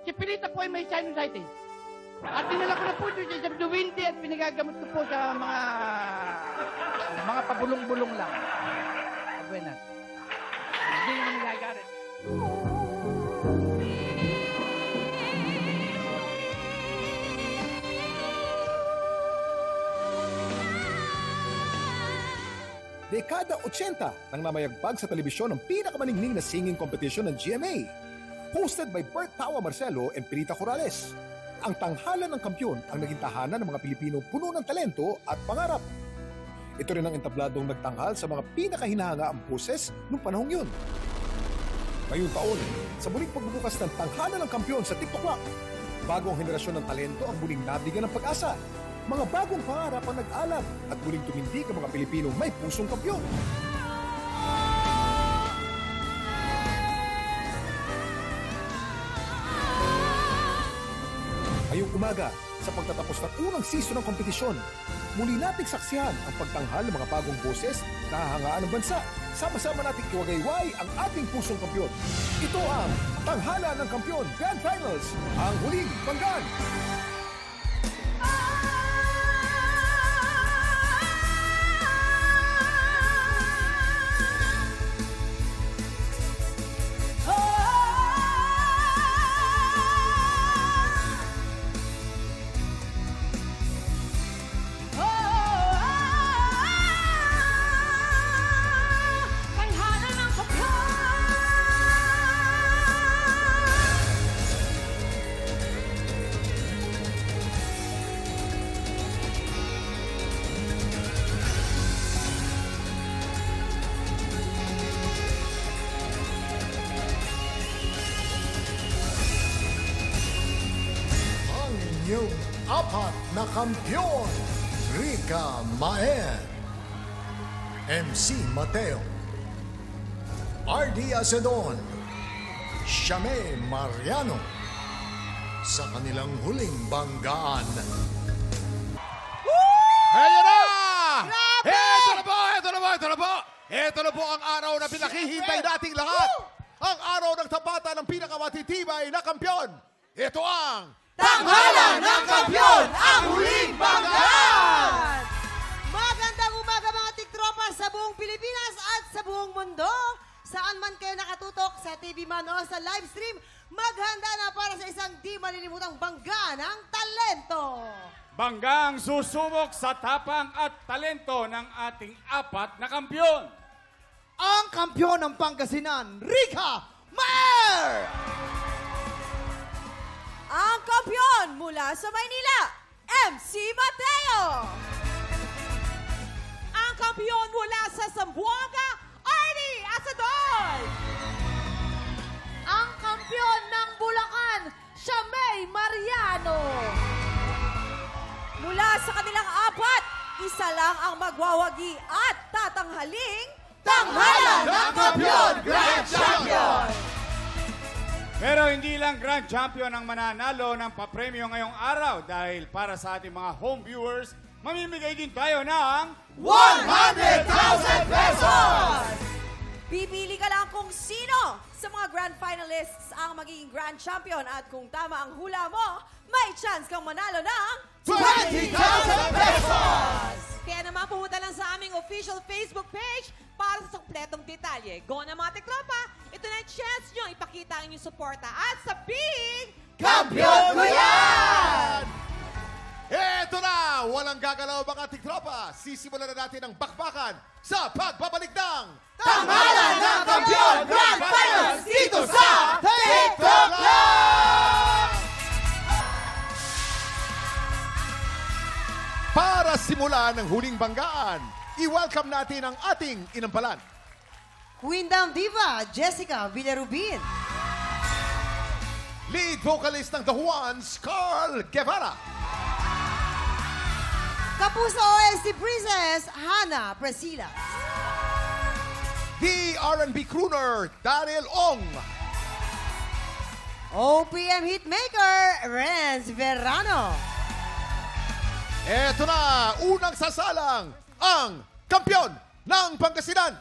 Si Pilita po ay may sinusitis. At dinala ko na po ito sa Duwindi at pinagagamot ko po sa mga pabulong-bulong lang. Buenas. Hindi naman nagagalit. Dekada 80 nang namayagpag sa telebisyon ang pinakamaningning na singing competition ng GMA. Hosted by Bert Tawa Marcelo and Pirita Corrales. Ang tanghalan ng kampyon ang naging tahanan ng mga Pilipino puno ng talento at pangarap. Ito rin ang entabladong nagtanghal sa mga pinakahinahanga ang boses noong panahong yun. Ngayong taon, sa muling pagbubukas ng tanghalan ng kampyon sa TikTok Rock, bagong henerasyon ng talento ang muling nabigyan ng pag-asa. Mga bagong pangarap ang nag-alab at muling tumindig ang mga Pilipinong may pusong kampyon. Ngayong umaga, sa pagtatapos ng unang season ng kompetisyon, muli nating saksihan ang pagtanghal ng mga bagong boses na hahangaan ng bansa. Sama-sama nating iwagayway ang ating pusong kampyon. Ito ang Tanghalan ng Kampyon Grand Finals, ang huling banggaan. Yung apat na kampyon, Rica Maen, MC Mateo, RD Acedon, Shame Mariano, sa kanilang huling banggaan. Ayan na! Ito na po! Ito na po! Ito na po! Ito na po ang araw na pinaghihintay nating lahat. Ang araw ng tapatan ng pinakamatitibay na kampyon. Ito ang Tanghalan ng Kampyon, ang huling banggaan! Magandang umaga mga tiktropa sa buong Pilipinas at sa buong mundo. Saan man kayo nakatutok, sa TV man o sa live stream, maghanda na para sa isang di malilimutang bangga ng talento. Banggang susubok sa tapang at talento ng ating apat na kampyon. Ang kampyon ng Pangasinan, Rica Maer! Ang kampyon mula sa Maynila, MC Mateo. Ang kampyon mula sa Zamboanga, RD Acedon. Ang kampyon ng Bulacan, Shame Mariano. Mula sa kanilang apat, isa lang ang magwawagi at tatanghaling Tanghalan ng Kampyon Grand Champion! Pero hindi lang Grand Champion ang mananalo ng papremyo ngayong araw dahil para sa ating mga home viewers, mamimigay din tayo ng 100,000 pesos! Pipili ka lang kung sino sa mga grand finalists ang magiging grand champion at kung tama ang hula mo, may chance kang manalo ng 20,000 pesos! Kaya naman pumunta lang sa aming official Facebook page para sa kompletong detalye. Go na mga tiktropa! Ito na yung chance nyo ipakita ang inyong suporta at sabing Kampiyon ko yan! Ito na! Walang gagalaw mga tiktropa. Sisimulan na natin ang bakbakan sa pagbabalik ng Tanghalan ng Kampyon Grand Finals dito sa TikTok Live! Para simulan ang huling banggaan, i-welcome natin ang ating inampalan. Queendom Diva, Jessica Villarubin. Lead vocalist ng The Juans, Carl Guevara. Kapuso OST Princess, Hannah Presilas. The R&B crooner, Daryl Ong. OPM Hitmaker, Renz Verano. Eto na, unang sasalang, ang kampyon ng Pangasinan.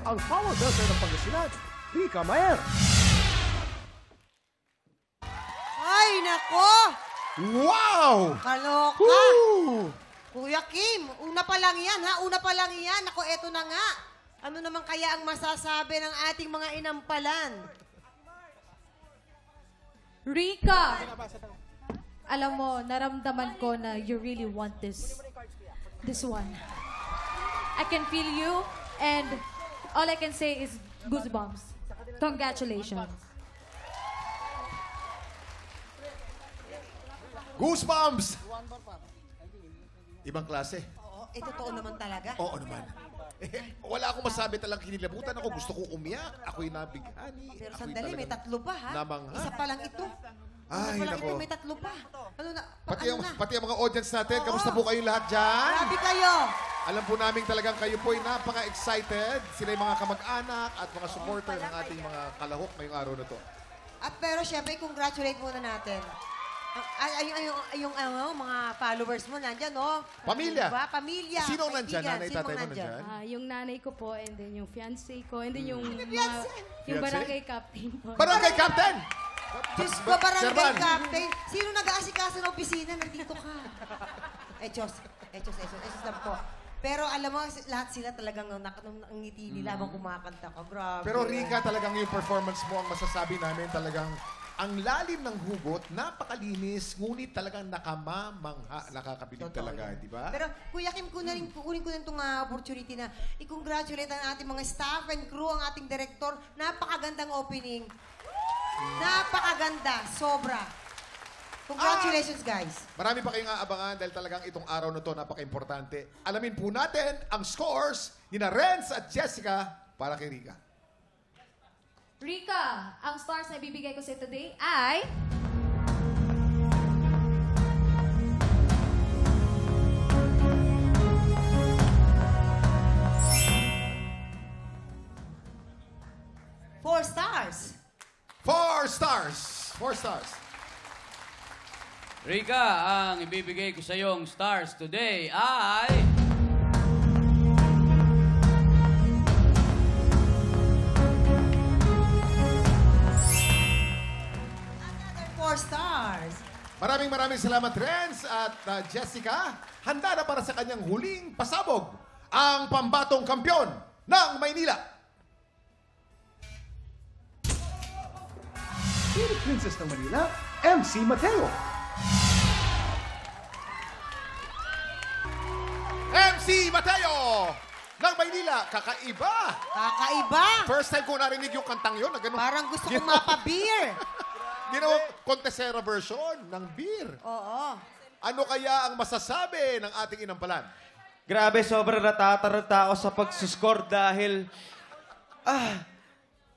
Ang power dancer ng Pangasinan, Rica Mayer. Ay, nako! Wow! Kaloka! Woo! Kuya Kim, una pa lang yan, ha? Una pa lang yan. Ako, eto na nga. Ano naman kaya ang masasabi ng ating mga inampalan? Rica! Alam mo, naramdaman ko na you really want this one. I can feel you, and all I can say is goosebumps. Congratulations. Goosebumps! Ibang klase. Oo, totoo naman talaga. Oo naman. Wala akong masabi, talagang kinilabutan ako. Gusto ko umiyak. Ako'y nabighani. Pero Ako'y sandali, may talagang 3 pa, ha? namangha. Isa pa lang ito. Ay, Isa pa lang nako. ito, may 3 pa. Ano na? Pati ang mga audience natin, Oo. kamusta po kayong lahat dyan? Grabe kayo. Alam po namin talagang kayo po ay napaka-excited. Sila yung mga kamag-anak at mga supporter ng ating mga kalahok ngayong araw na to. At pero syempre, congratulate muna natin. Yung mga followers mo nandyan, no? Pamilya. Diba? Pamilya. Sino ang nandyan? kaibigan. Nanay, Sino tatay mo nandyan? nandyan? Yung nanay ko po, and then yung fiancé ko, and then yung fiancé? yung Fiancé? barangay captain po. Barangay Captain! Diyos ko, barangay Serban. captain. Sino nag-aasikaso ng opisina? Nandito ka. Etos lang po. Pero alam mo, lahat sila talagang ang ngiti nila habang kumakanta ka. Grabe. Pero Rica, talagang yung performance mo ang masasabi namin talagang ang lalim ng hugot, napakalinis, ngunit talagang nakamamangha, nakakabilib Totoo talaga, yan. di ba? Pero Kuya Kim, kunin ko na itong opportunity na i-congratulate ang ating mga staff and crew, ang ating director. Napakagandang opening. Napakaganda. Sobra. Congratulations, guys. Marami pa kayong aabangan dahil talagang itong araw na to napaka-importante. Alamin po natin ang scores ni na Renz at Jessica para kay Rica. Rica, ang stars na ibibigay ko sa today ay... Four stars. 4 stars! 4 stars. Rica, ang ibibigay ko sa iyong stars today ay... Another 4 stars. Maraming salamat, Renz at Jessica. Handa na para sa kanyang huling pasabog, ang pambatong kampyon ng Maynila. Beauty Princess ng Manila, MC Mateo. MC Mateo ng Maynila, kakaiba. Kakaiba. First time ko narinig yung kantang yun na ganun. Parang gusto kong mapa-beer. Ginawa kontesera version ng beer. Oo. Ano kaya ang masasabi ng ating inampalan? Grabe, sobrang natataranta ako sa pagsuscore dahil...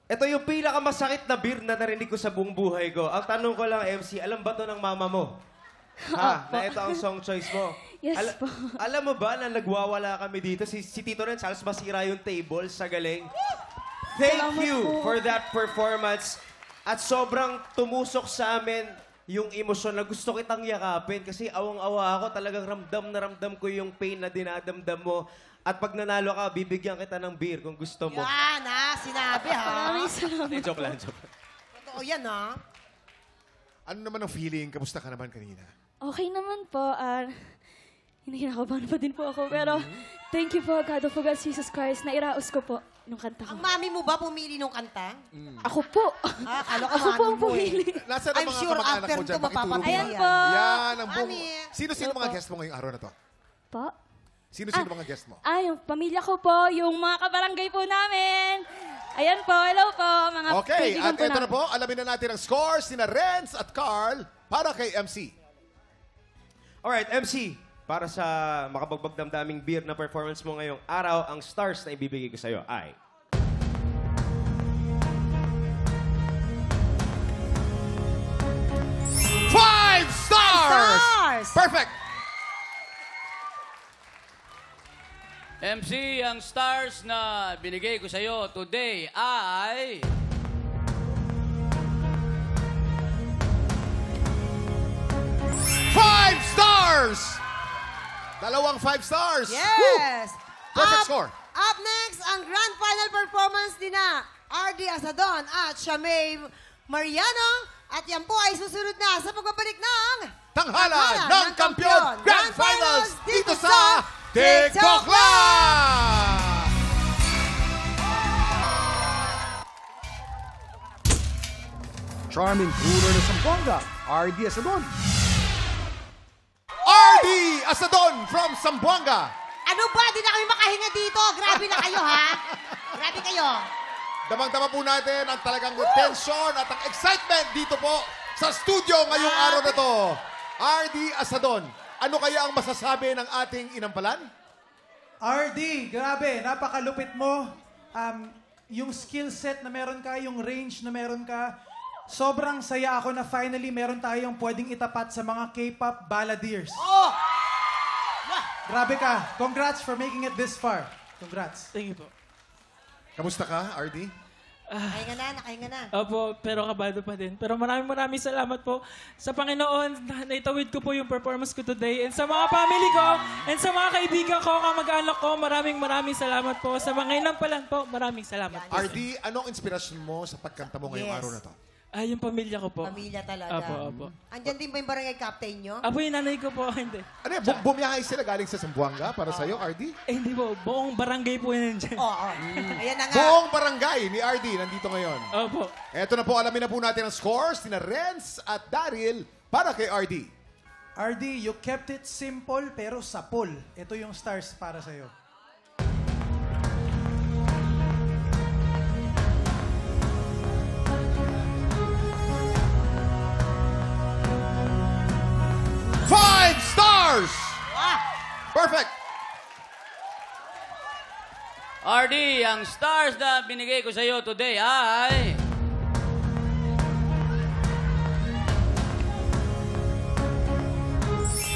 ito yung pinakamasakit na beer na narinig ko sa buong buhay ko. Ang tanong ko lang, MC, alam ba to ng mama mo? Ha? Na ito ang song choice mo? Yes po. Alam mo ba na nagwawala kami dito? Si Tito Renz, halos masira yung table sa galing. Thank Salamat you po. for that performance. At sobrang tumusok sa amin yung emosyon na gusto kitang yakapin kasi awang-awa ako. Talagang ramdam ko yung pain na dinadamdam mo. At pag nanalo ka, bibigyan kita ng beer kung gusto mo. Yan, ha? Sinabi, ha? Maraming salamat. Joke lang. Totoo yan, ha? Ano naman ang feeling? Kamusta ka naman kanina? Okay naman po. Kinakabahan pa din po ako. Pero thank you po, God of Jesus Christ, na iraos ko po nung kanta ko. Ang mami mo ba pumili nung kanta? Ako po. Kalo ka Ako po ang mami mo, pumili. Nasaan ang I'm mga sure kamag-anak after mo ito dyan? Pakitulong mo. Ayan mapapamili po. Yan ang buong... Mami. Sino mga Opo. guest mo ngayong araw na to? Po? Sino mga guest mo? Yung pamilya ko po, yung mga kabarangay po namin. Ayan po, hello po, mga Okay, kaibigan at po ito namin. na po, alamin na natin ang scores ni na Renz at Carl para kay MC. Alright, MC. Para sa makabagbagdamdaming beer na performance mo ngayong araw, ang stars na ibibigay ko sa'yo ay... Five stars! Stars! Perfect! MC, ang stars na binigay ko sa iyo today ay... 5 stars! Dalawang 5 stars! Yes! Woo! Perfect score. Up next, ang grand final performance din na RD Asadon at Shamay Mariano. At yan po ay susunod na sa pagbabalik ng Tanghalan ng Kampiyon Grand Finals dito sa TikTok Live! Charming ruler ng Zamboanga, RD Asadon. RD Asadon from Zamboanga. Ano ba? Di na kami makahinga dito. Grabe na kayo, ha? Grabe kayo. Damang-dama po natin ang talagang tension at ang excitement dito po sa studio ngayong araw na to. RD Asadon, ano kaya ang masasabi ng ating inampalan? RD, grabe, napakalupit mo. Yung skill set na meron ka, yung range na meron ka, sobrang saya ako na finally meron tayong pwedeng itapat sa mga K-pop balladeers. Oh! Grabe ka. Congrats for making it this far. Congrats. Thank you po. Kamusta ka, RD? Nakahinga na. Opo, pero kabado pa din. Pero maraming salamat po sa Panginoon. Naitawid ko po yung performance ko today. And sa mga family ko, and sa mga kaibigan ko, kamag-anak ko, maraming salamat po. Sa mga inampalan po, maraming salamat po. RD, anong inspirasyon mo sa pagkanta mo ngayong araw na to? Yung pamilya ko po. Pamilya talaga. Opo. Andyan din ba yung barangay captain nyo? Apo yung nanay ko po, hindi. Ano yan, bumiyahay sila galing sa Zamboanga para sa'yo, RD? Hindi po, buong barangay po yun dyan. Oo. Ayan na nga. Buong barangay ni RD nandito ngayon. Opo. Eto na po, alamin na po natin ang scores ni Renz at Daryl para kay RD. RD, you kept it simple pero sapol. Ito yung stars para sa'yo. Five stars! Perfect! RD, ang stars na binigay ko sa iyo today ay...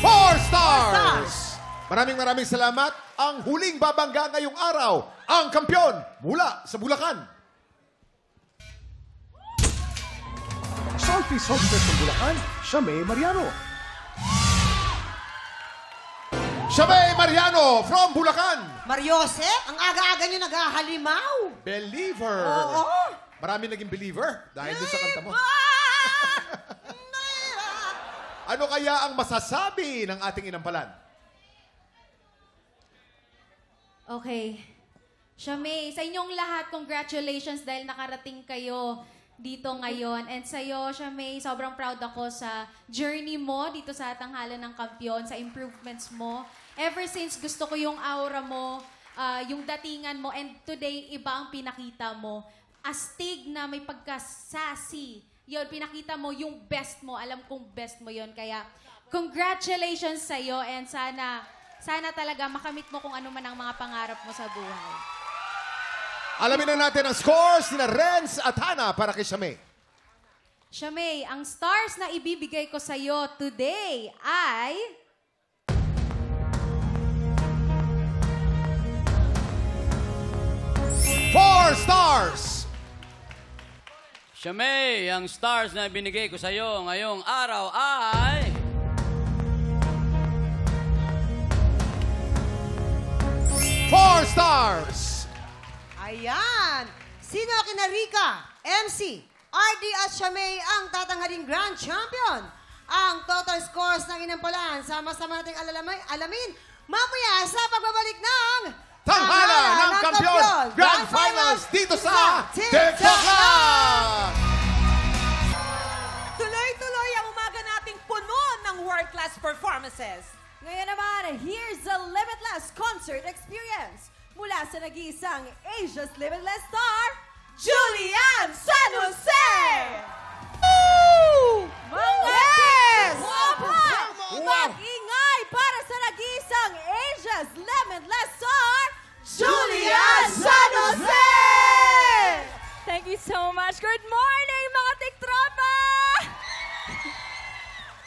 4 stars! Maraming salamat. Ang huling babangga ngayong araw, ang kampyon mula sa Bulacan. Salty Songstress ng Bulacan, Shamay Mariano. Shamay Mariano from Bulacan. Mariose, ang aga-aga nyo naghahalimaw. Believer. Oo. Marami naging believer dahil dun sa kanta mo. Ano kaya ang masasabi ng ating inampalan? Okay. Shamay, sa inyong lahat, congratulations dahil nakarating kayo dito ngayon. And sa'yo, Shamay, sobrang proud ako sa journey mo dito sa Tanghalan ng Kampiyon, sa improvements mo. Ever since gusto ko yung aura mo, yung datingan mo, and today, iba ang pinakita mo. Astig na may pagka-sassy. Yun, pinakita mo yung best mo. Alam kong best mo yun. Kaya, congratulations sa'yo and sana talaga makamit mo kung ano man ang mga pangarap mo sa buhay. Alamin na natin ang scores ni Renz at Hana para kay Shamay. Shamay, ang stars na ibibigay ko sa'yo today ay... 4 stars! Shamay, ang stars na binigay ko sa iyo ngayong araw ay... 4 stars! Ayan! Sino kinarika, MC, RD at Shamay ang tatanghaling Grand Champion? Ang total scores ng inampalan, sama-sama nating alamin mamaya sa pagbabalik ng Tanghalan ng Kampiyon Grand Finals dito sa TikTok Live! Tuloy-tuloy ang umaga nating puno ng world-class performances. Ngayon naman, here's the Limitless Concert Experience. Mula sa nag-iisang Asia's Limitless Star, Julian San Jose! Woo! Yes! Mag-ingay para sa nag-iisang Asia's Limitless Star, Julian San Jose! Thank you so much. Good morning, mga tiktropa!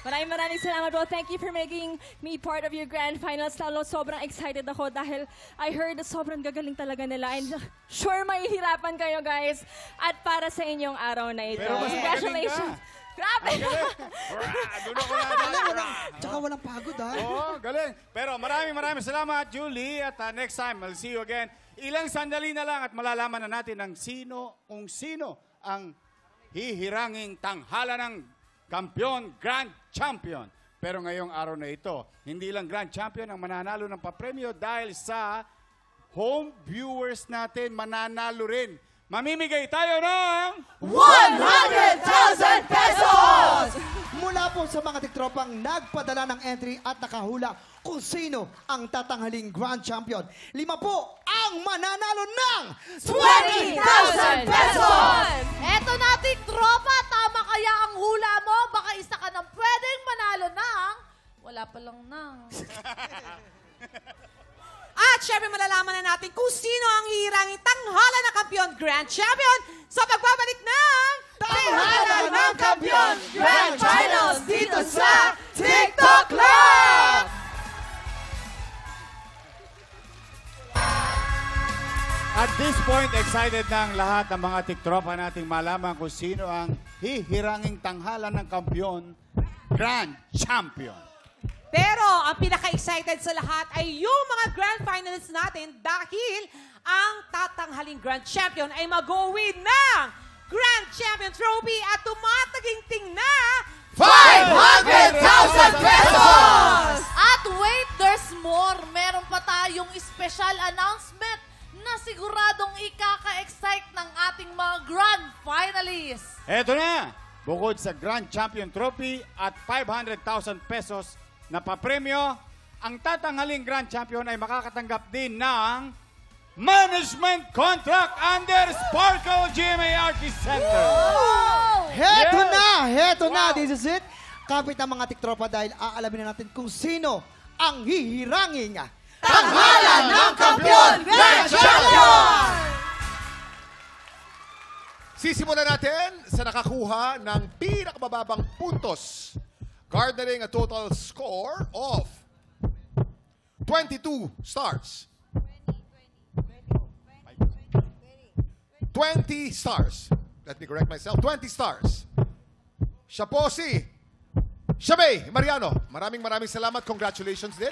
Maraming salamat po. Thank you for making me part of your grand finals. Lalo sobrang excited ako dahil I heard na sobrang gagaling talaga nila. And sure, mahihirapan kayo guys. At para sa inyong araw na ito. Pero mas Congratulations. Grabe! Tsaka walang pagod, ha? Oo, galing. Pero maraming salamat, Julie. At next time, I'll see you again. Ilang sandali na lang at malalaman na natin kung sino ang hihiranging tanghala ng kampiyon, Grand Champion. Pero ngayong araw na ito, hindi lang Grand Champion ang mananalo ng papremyo dahil sa home viewers natin mananalo rin. Mamimigay tayo ng 100,000 pesos! Mula po sa mga tiktropang nagpadala ng entry at nakahula kung sino ang tatanghaling Grand Champion. 5 po ang mananalo ng 20,000 pesos! Eto na, tiktropa. Tama kaya ang hula mo? Baka isa ka nang pwedeng manalo ng... Wala pa lang ng... At syempre malalaman na natin kung sino ang hihiranging tanghala ng kampiyon, Grand Champion, sa pagbabalik ng Tanghala ng Kampiyon Grand Finals dito sa TikTok Club! At this point, excited na ang lahat ng mga tiktropa nating malaman kung sino ang hihiranging tanghala ng kampiyon, Grand Champion. Pero ang pinaka-excited sa lahat ay yung mga grand finalists natin dahil ang tatanghaling Grand Champion ay mag-uwi ng Grand Champion Trophy at tumataginting na 500,000 pesos! At wait, there's more. Meron pa tayong special announcement na siguradong ikaka-excite ng ating mga grand finalists. Eto na, bukod sa Grand Champion Trophy at 500,000 pesos na papremyo, ang tatanghaling Grand Champion ay makakatanggap din ng management contract under Sparkle GMA Artist Center. Heto na, this is it. Kapit ang mga tiktropa dahil aalamin na natin kung sino ang hihiranging Tanghala ng Kampiyon Grand Champion! Sisimulan natin sa nakakuha ng pinakamababang puntos, garnering a total score of 22 stars. 20 stars. Let me correct myself. 20 stars. Siya po si Shamay Mariano. Maraming salamat. Congratulations din.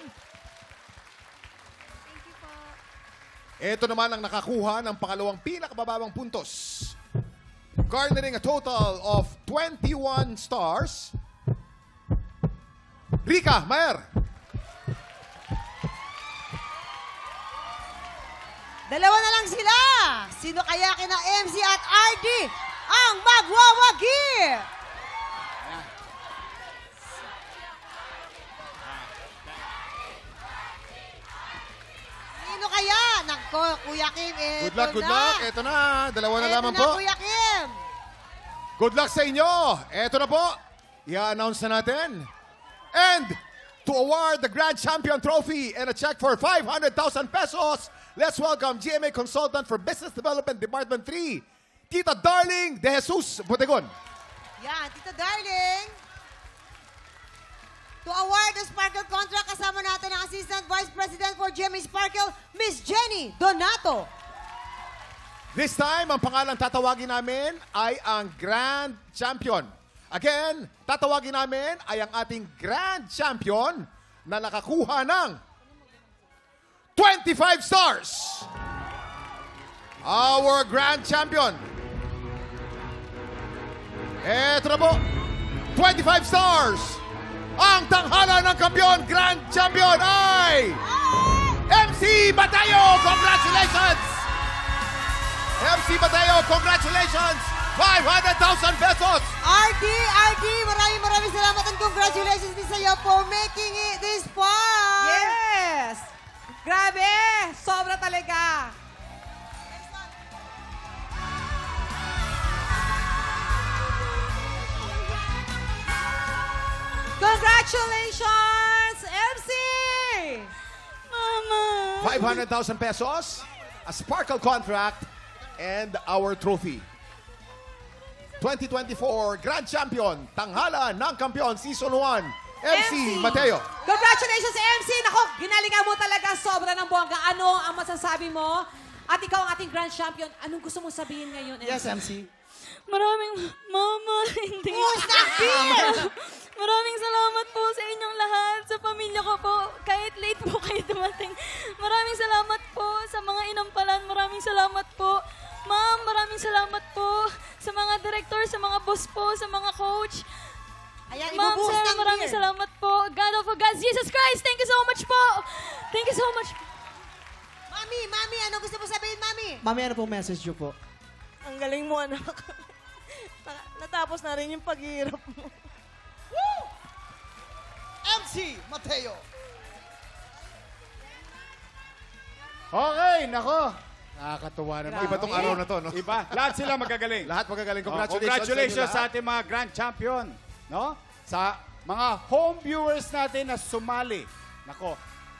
Ito naman ang nakakuha ng pangalawang pinakamababang puntos, garnering a total of 21 stars. Rika Mayer. Dalawa na lang sila. Sino kaya kina MC at RD ang magwawagi? Sino kaya? Nako, Kuya Kim. Good luck. Ito na. Dalawa na lamang po. Kuya Kim. Good luck sa inyo. Ito na po. I-announce na natin. And to award the Grand Champion Trophy and a check for 500,000 pesos, let's welcome GMA Consultant for Business Development Department 3, Tita Darling De Jesus Botegon. Yan, Tita Darling. To award the Sparkle contract, kasama natin ang Assistant Vice President for GMA Sparkle, Miss Jenny Donato. This time, ang pangalang tatawagin namin ay ang Grand Champion. Again, tatawagin namin ay ang ating Grand Champion na nakakuha ng 25 stars. Our Grand Champion. Eto na po, 25 stars. Ang tanghala ng kampiyon, Grand Champion ay MC Mateo. Congratulations! MC Mateo, congratulations! 500,000 pesos! RD, maraming salamat and congratulations din sa iyo for making it this far! Yes! Grabe! Sobra talaga! Congratulations, MC! Mama! 500,000 pesos, a Sparkle contract, and our trophy. 2024 Grand Champion, Tanghala ng Kampiyon, Season 1, MC Mateo. Congratulations, MC! Nako, ginalingan mo talaga sobra ng bongga. Ano ang masasabi mo? At ikaw ang ating Grand Champion. Anong gusto mong sabihin ngayon, MC? Yes, MC. Mama, hindi. Maraming salamat po sa inyong lahat, sa pamilya ko po. Kahit late po kayo dumating. Maraming salamat po sa mga inampalan. Maraming salamat po. Ma'am, maraming salamat po sa mga director, sa mga boss po, sa mga coach. Ayan, Ma'am, ibubuhos sir, ng maraming beer. salamat po. God of God, Jesus Christ, thank you so much po. Thank you so much. Mami, ano gusto mo sabihin, Mami? Mami, ano pong message niyo po? Ang galing mo, anak. Natapos na rin yung paghihirap mo. Woo! MC Mateo. Okay, nako. Nakakatuwa naman. Iba tong araw na to, no? Iba. Lahat sila magagaling. Lahat magagaling. Congratulations sa ating mga grand champion. No? Sa mga home viewers natin na sumali. Nako,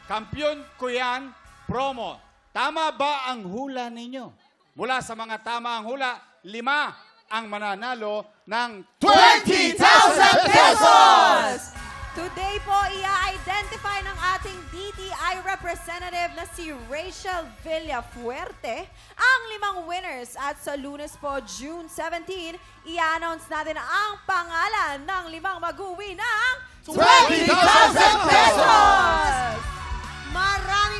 kampiyon ko yan, promo. Tama ba ang hula ninyo? Mula sa mga tama ang hula, 5 ang mananalo ng 20,000 pesos! Today po, i-identify ng ating DTI representative na si Rachel Villafuerte ang 5 winners. At sa Lunes po, June 17, i-announce natin ang pangalan ng 5 mag-uwi ng 20,000 pesos!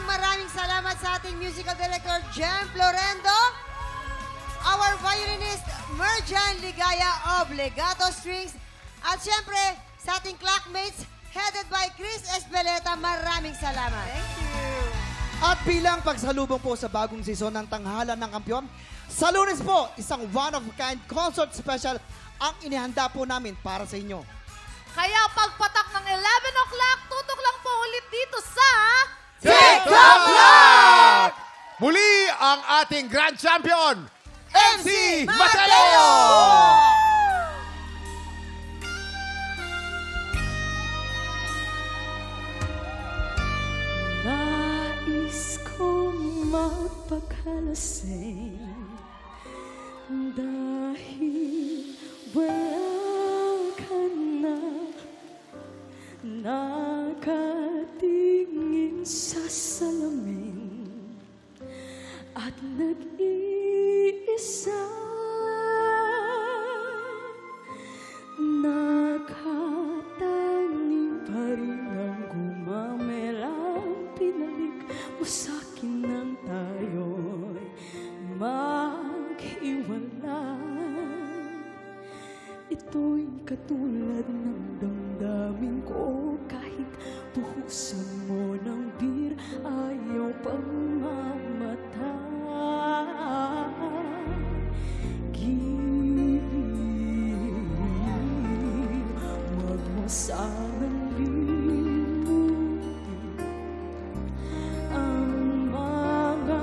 Maraming salamat sa ating musical director, Jem Florendo. Our violinist, Merjan Ligaya of Legato Strings. At syempre, sa ating clockmates, headed by Chris Espeleta, maraming salamat. Thank you. At bilang pagsalubong po sa bagong season ng Tanghalan ng Kampiyon, sa Lunes po, isang one-of-a-kind concert special ang inihanda po namin para sa inyo. Kaya pagpatak ng 11 o'clock, tutok lang po ulit dito sa TikTok Vlog! Muli ang ating grand champion, MC Mateo! Nais kong magpakalasing dahil wala ka na nakatingin sa salamin at nag-iisa nakatanging pa rin ang gumamelang pinalik mo sa'kin nang tayo'y maghiwalay. Ito'y katulad ng damdamin ko kahit buhusan mo ng bir ayaw pang mamatay. Huwag mo sanang limutin ang mga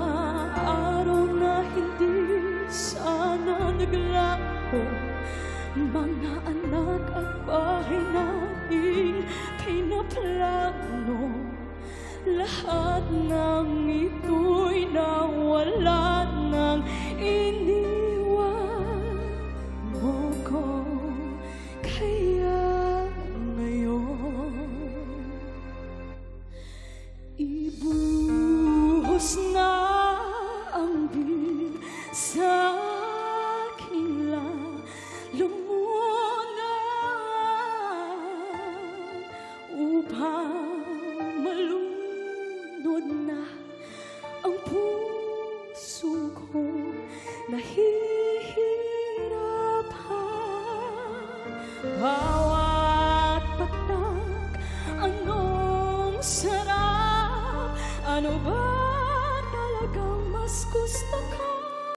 araw na hindi sana naglaho. Mga anak at bahay natin pinaplano. Lahat ng ito'y nawala nang iniwan mo ko. Kaya ngayon, ibuhos na ang bir sa aking lalamunan upang malunod na ang puso ko. Nahihirapan bawat patak. Anong sarap? Ano ba talagang mas gusto ko?